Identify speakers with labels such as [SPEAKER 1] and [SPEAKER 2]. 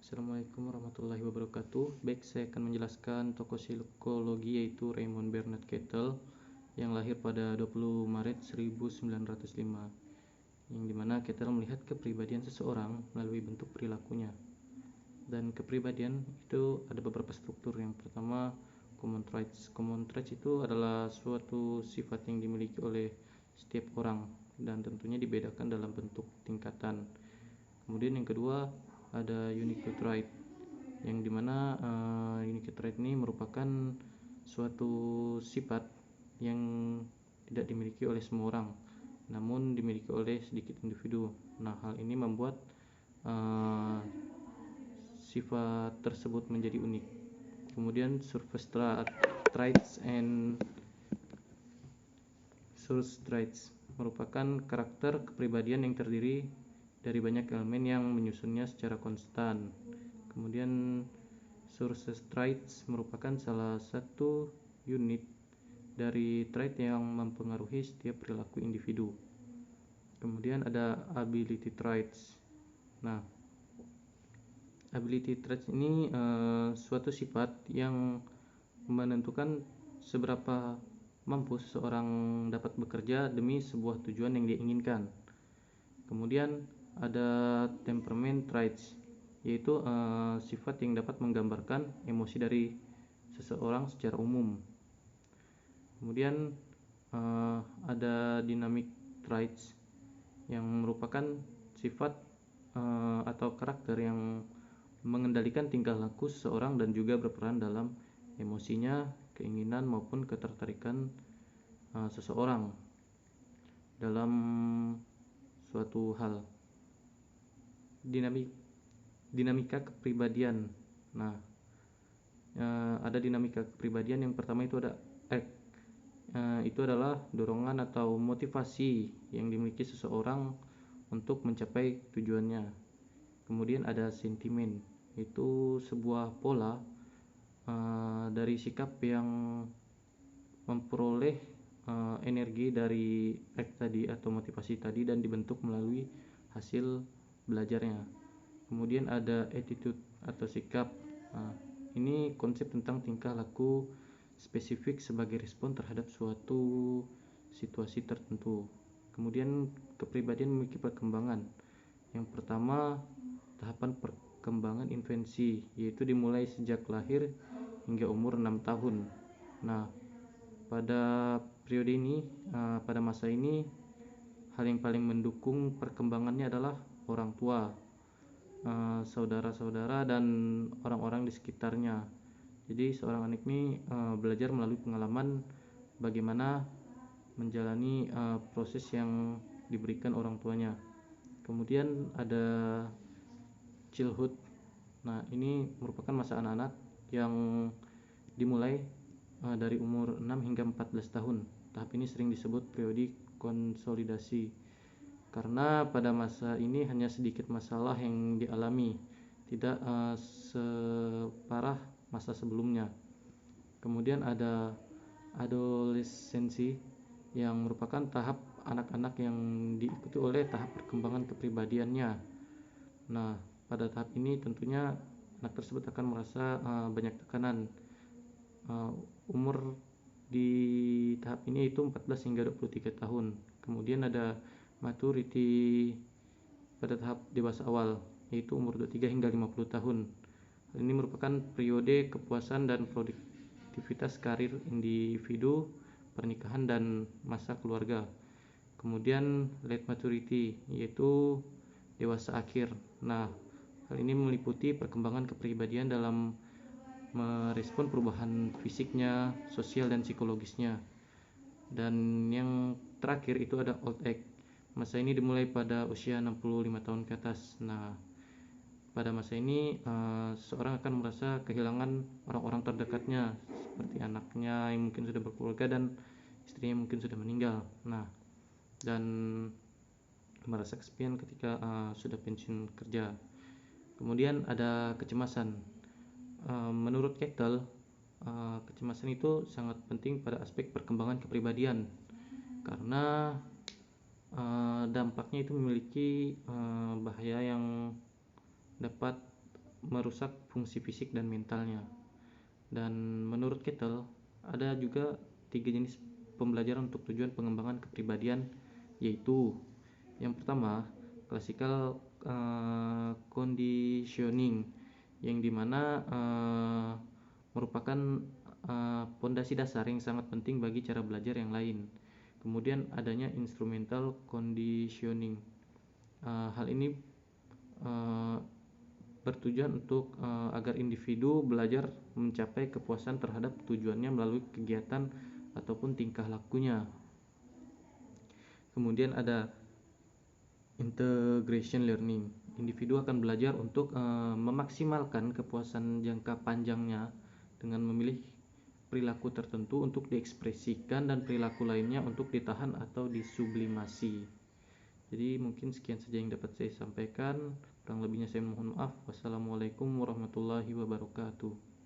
[SPEAKER 1] Assalamualaikum warahmatullahi wabarakatuh. Baik, saya akan menjelaskan tokoh psikologi yaitu Raymond Bernard Kettle yang lahir pada 20 Maret 1905, yang dimana Kettle melihat kepribadian seseorang melalui bentuk perilakunya. Dan kepribadian itu ada beberapa struktur. Yang pertama, common traits. Common traits itu adalah suatu sifat yang dimiliki oleh setiap orang dan tentunya dibedakan dalam bentuk tingkatan. Kemudian yang kedua ada unique trait, yang dimana unique trait ini merupakan suatu sifat yang tidak dimiliki oleh semua orang, namun dimiliki oleh sedikit individu. Nah, hal ini membuat sifat tersebut menjadi unik. Kemudian surface traits and source traits merupakan karakter kepribadian yang terdiri dari banyak elemen yang menyusunnya secara konstan. Kemudian source traits merupakan salah satu unit dari trait yang mempengaruhi setiap perilaku individu. Kemudian ada ability traits. Nah, ability traits ini suatu sifat yang menentukan seberapa mampu seseorang dapat bekerja demi sebuah tujuan yang dia inginkan. Kemudian ada temperament traits, yaitu sifat yang dapat menggambarkan emosi dari seseorang secara umum. Kemudian ada dynamic traits, yang merupakan sifat atau karakter yang mengendalikan tingkah laku seseorang dan juga berperan dalam emosinya, keinginan maupun ketertarikan seseorang dalam suatu hal. Dinamika kepribadian. Nah, ada dinamika kepribadian. Yang pertama itu ada act. Itu adalah dorongan atau motivasi yang dimiliki seseorang untuk mencapai tujuannya. Kemudian ada sentimen, itu sebuah pola dari sikap yang memperoleh energi dari act tadi atau motivasi tadi dan dibentuk melalui hasil belajarnya. Kemudian ada attitude atau sikap. Ini konsep tentang tingkah laku spesifik sebagai respon terhadap suatu situasi tertentu. Kemudian kepribadian memiliki perkembangan. Yang pertama, tahapan perkembangan infansi, yaitu dimulai sejak lahir hingga umur 6 tahun. Nah, pada periode ini, pada masa ini, hal yang paling mendukung perkembangannya adalah orang tua, saudara-saudara, dan orang-orang di sekitarnya. Jadi seorang anak ini belajar melalui pengalaman bagaimana menjalani proses yang diberikan orang tuanya. Kemudian ada childhood. Nah, ini merupakan masa anak-anak yang dimulai dari umur 6 hingga 14 tahun. Tahap ini sering disebut periode konsolidasi, karena pada masa ini hanya sedikit masalah yang dialami, tidak separah masa sebelumnya. Kemudian ada adolescensi, yang merupakan tahap anak-anak yang diikuti oleh tahap perkembangan kepribadiannya. Nah, pada tahap ini tentunya anak tersebut akan merasa banyak tekanan. Umur di tahap ini itu 14 hingga 23 tahun. Kemudian ada maturity pada tahap dewasa awal, yaitu umur 23 hingga 50 tahun. Hal ini merupakan periode kepuasan dan produktivitas karir individu, pernikahan, dan masa keluarga. Kemudian late maturity, yaitu dewasa akhir. Nah, hal ini meliputi perkembangan kepribadian dalam merespon perubahan fisiknya, sosial, dan psikologisnya. Dan yang terakhir itu ada old age. Masa ini dimulai pada usia 65 tahun ke atas. Nah, pada masa ini seseorang akan merasa kehilangan orang-orang terdekatnya, seperti anaknya yang mungkin sudah berkeluarga dan istrinya mungkin sudah meninggal. Nah, dan merasa kesepian ketika sudah pensiun kerja. Kemudian ada kecemasan. Menurut Kettle, kecemasan itu sangat penting pada aspek perkembangan kepribadian, karena dampaknya itu memiliki bahaya yang dapat merusak fungsi fisik dan mentalnya. Dan menurut Kettle, ada juga 3 jenis pembelajaran untuk tujuan pengembangan kepribadian, yaitu yang pertama, classical conditioning, yang dimana merupakan pondasi dasar yang sangat penting bagi cara belajar yang lain. Kemudian adanya instrumental conditioning. Hal ini bertujuan untuk agar individu belajar mencapai kepuasan terhadap tujuannya melalui kegiatan ataupun tingkah lakunya. Kemudian ada integration learning. Individu akan belajar untuk memaksimalkan kepuasan jangka panjangnya dengan memilih perilaku tertentu untuk diekspresikan dan perilaku lainnya untuk ditahan atau disublimasi. Jadi mungkin sekian saja yang dapat saya sampaikan. Kurang lebihnya saya mohon maaf. Wassalamualaikum warahmatullahi wabarakatuh.